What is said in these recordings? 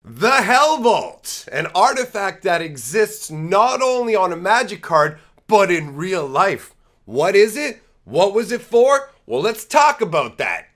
The Helvault, an artifact that exists not only on a magic card, but in real life. What is it? What was it for? Well, let's talk about that.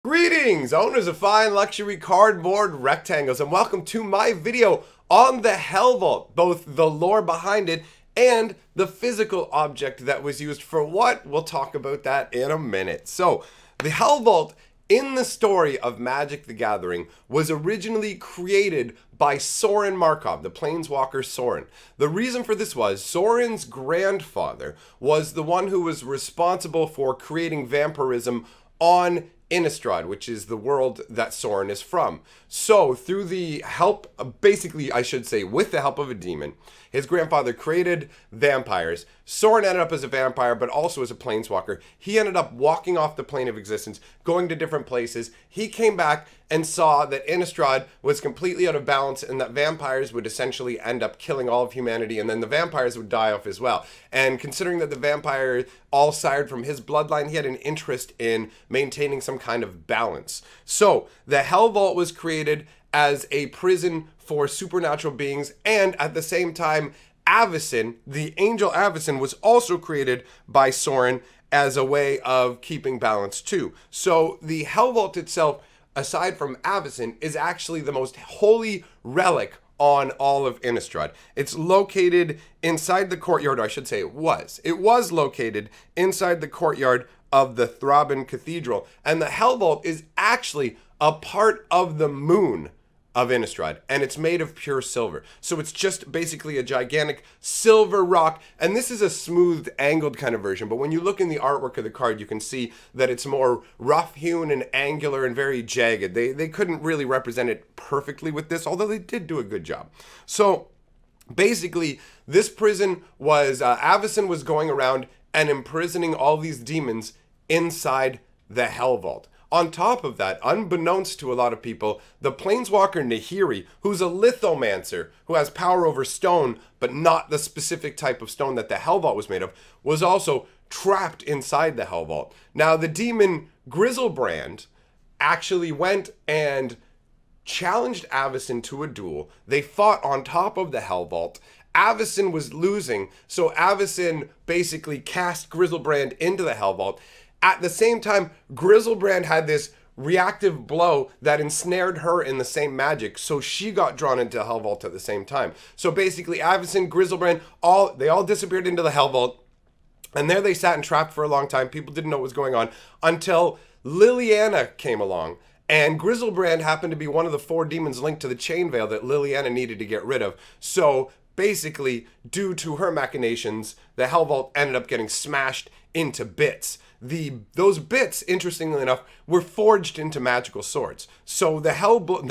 Greetings, owners of fine luxury cardboard rectangles, and welcome to my video on the Helvault, both the lore behind it and the physical object that was used for what? We'll talk about that in a minute. So, the Helvault in the story of Magic the Gathering was originally created by Sorin Markov, the planeswalker Sorin. The reason for this was Sorin's grandfather was the one who was responsible for creating vampirism on Innistrad, which is the world that Sorin is from. So, through the help, basically, I should say, with the help of a demon, his grandfather created vampires. Sorin ended up as a vampire, but also as a planeswalker. He ended up walking off the plane of existence, going to different places. He came back and saw that Innistrad was completely out of balance and that vampires would essentially end up killing all of humanity, and then the vampires would die off as well. And considering that the vampire all sired from his bloodline, he had an interest in maintaining some kind of balance. So, the Helvault was created as a prison for supernatural beings, and at the same time, avacyn, the angel avacyn, was also created by Sorin as a way of keeping balance too. So the Helvault itself, aside from avacyn, is actually the most holy relic on all of Innistrad. It's located inside the courtyard, or I should say it was. It was located inside the courtyard of the Thraben Cathedral, and the Helvault is actually a part of the moon of Innistrad, and it's made of pure silver. So it's just basically a gigantic silver rock, and this is a smooth, angled kind of version, but when you look in the artwork of the card, you can see that it's more rough-hewn and angular and very jagged. They couldn't really represent it perfectly with this, although they did do a good job. So basically, this prison was, avacyn was going around and imprisoning all these demons inside the Helvault. On top of that, unbeknownst to a lot of people, the planeswalker Nahiri, who's a lithomancer, who has power over stone, but not the specific type of stone that the Helvault was made of, was also trapped inside the Helvault. Now, the demon griselbrand actually went and challenged avacyn to a duel. They fought on top of the Helvault. Avacyn was losing, so avacyn basically cast griselbrand into the Helvault. At the same time, griselbrand had this reactive blow that ensnared her in the same magic, so she got drawn into Helvault at the same time. So basically, avacyn, griselbrand, they all disappeared into the Helvault, and there they sat and trapped for a long time. People didn't know what was going on until Liliana came along, and griselbrand happened to be one of the 4 demons linked to the chain veil that Liliana needed to get rid of. So basically, due to her machinations, the Helvault ended up getting smashed into bits. Those bits, interestingly enough, were forged into magical swords. So the Helvault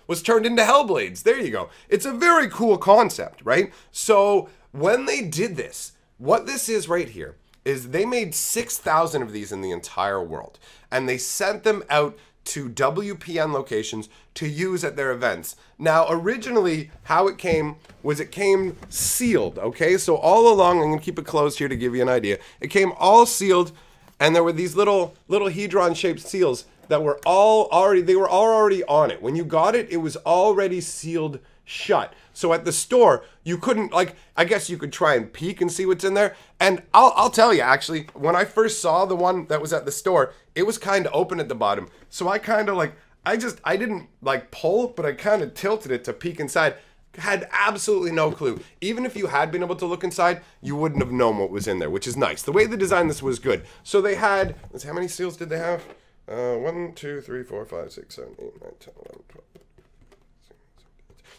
was turned into Hellblades. There you go. It's a very cool concept, right? So when they did this, what this is right here is they made 6,000 of these in the entire world, and they sent them out to WPN locations to use at their events. Now, originally, how it came was it came sealed, okay? So all along, I'm gonna keep it closed here to give you an idea. It came all sealed, and there were these little hedron-shaped seals that were all already on it. When you got it, it was already sealed shut. So at the store, you couldn't, like, I guess you could try and peek and see what's in there. And I'll tell you, actually, when I first saw the one that was at the store, it was kind of open at the bottom. So I kind of like, I didn't like pull, but I kind of tilted it to peek inside. Had absolutely no clue. Even if you had been able to look inside, you wouldn't have known what was in there, which is nice. The way they designed this was good. So they had, let's see, how many seals did they have? 1, 2, 3, 4, 5, 6, 7, 8, 9, 10, 11, 12.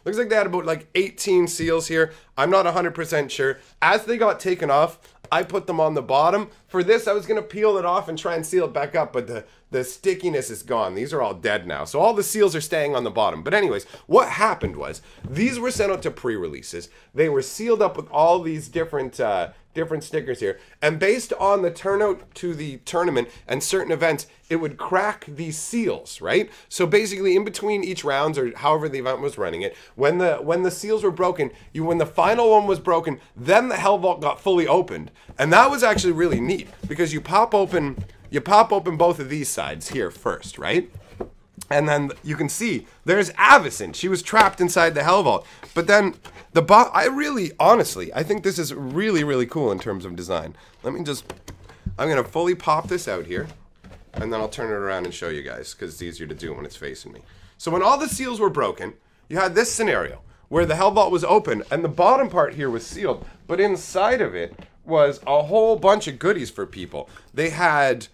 Looks like they had about like 18 seals here. I'm not 100% sure. As they got taken off, I put them on the bottom. For this, I was going to peel it off and try and seal it back up, but the stickiness is gone. These are all dead now. So all the seals are staying on the bottom. But anyways, what happened was these were sent out to pre-releases. They were sealed up with all these different stickers here. And based on the turnout to the tournament and certain events, it would crack these seals, right? So basically in between each rounds, or however the event was running it, when the seals were broken, when the final one was broken, then the Helvault got fully opened. And that was actually really neat because you pop open both of these sides here first, right? And then you can see there's Avacyn. She was trapped inside the Helvault. But then honestly, I think this is really, really cool in terms of design. I'm gonna fully pop this out here, and then I'll turn it around and show you guys because it's easier to do when it's facing me. So when all the seals were broken, you had this scenario where the Helvault was open and the bottom part here was sealed, but inside of it was a whole bunch of goodies for people. They had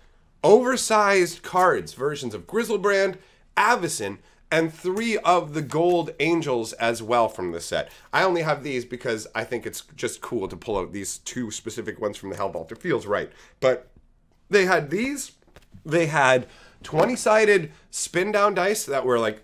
oversized cards, versions of Griselbrand, Avacyn, and 3 of the gold angels as well from the set. I only have these because I think it's just cool to pull out these 2 specific ones from the Helvault. It feels right. But they had these. They had 20-sided spin-down dice that were like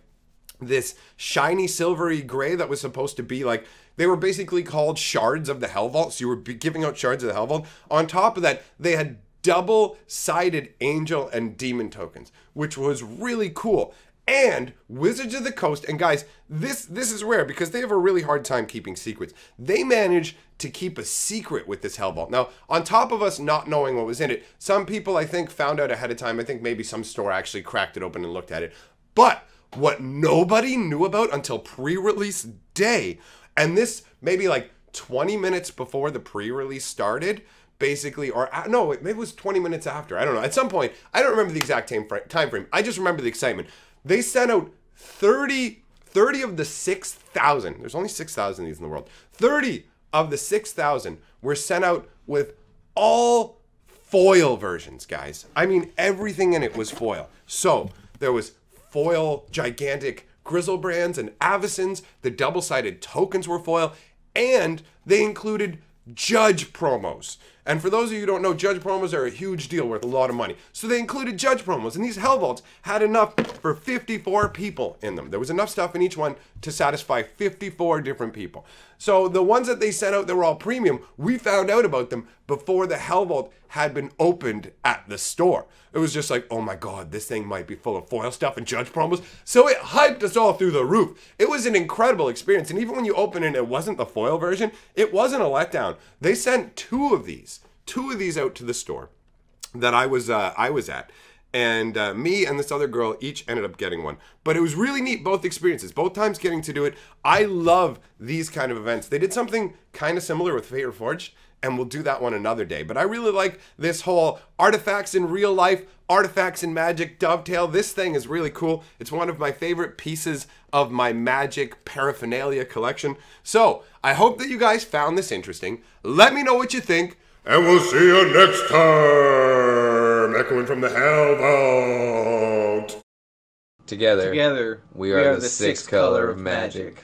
this shiny silvery gray that was supposed to be like, they were basically called shards of the Helvault. So you were giving out shards of the Helvault. On top of that, they had double-sided angel and demon tokens, which was really cool. And Wizards of the Coast, and guys, this is rare because they have a really hard time keeping secrets. They managed to keep a secret with this Helvault. Now, on top of us not knowing what was in it, some people, I think, found out ahead of time. I think maybe some store actually cracked it open and looked at it. But what nobody knew about until pre-release day, and this maybe like 20 minutes before the pre-release started, basically, or no, maybe it was 20 minutes after. I don't know. At some point, I don't remember the exact time frame. I just remember the excitement. They sent out 30 of the 6,000. There's only 6,000 of these in the world. 30 of the 6,000 were sent out with all foil versions, guys. I mean, everything in it was foil. So there was foil, gigantic Griselbrands and Avacyns. The double-sided tokens were foil, and they included judge promos. And for those of you who don't know, judge promos are a huge deal worth a lot of money. So they included judge promos, and these Helvaults had enough for 54 people in them. There was enough stuff in each one to satisfy 54 different people. So the ones that they sent out that were all premium, we found out about them before the Helvault had been opened at the store. It was just like, oh my god, this thing might be full of foil stuff and judge promos. So it hyped us all through the roof. It was an incredible experience. And even when you open it and it wasn't the foil version, it wasn't a letdown. They sent 2 of these out to the store that I was at. And me and this other girl each ended up getting one. But it was really neat, both experiences. Both times getting to do it. I love these kind of events. They did something kind of similar with Fate Reforged, and we'll do that one another day. But I really like this whole artifacts in real life, artifacts in Magic dovetail. This thing is really cool. It's one of my favorite pieces of my Magic paraphernalia collection. So I hope that you guys found this interesting. Let me know what you think. And we'll see you next time, echoing from the Helvault. Together, we are the 6th color of magic.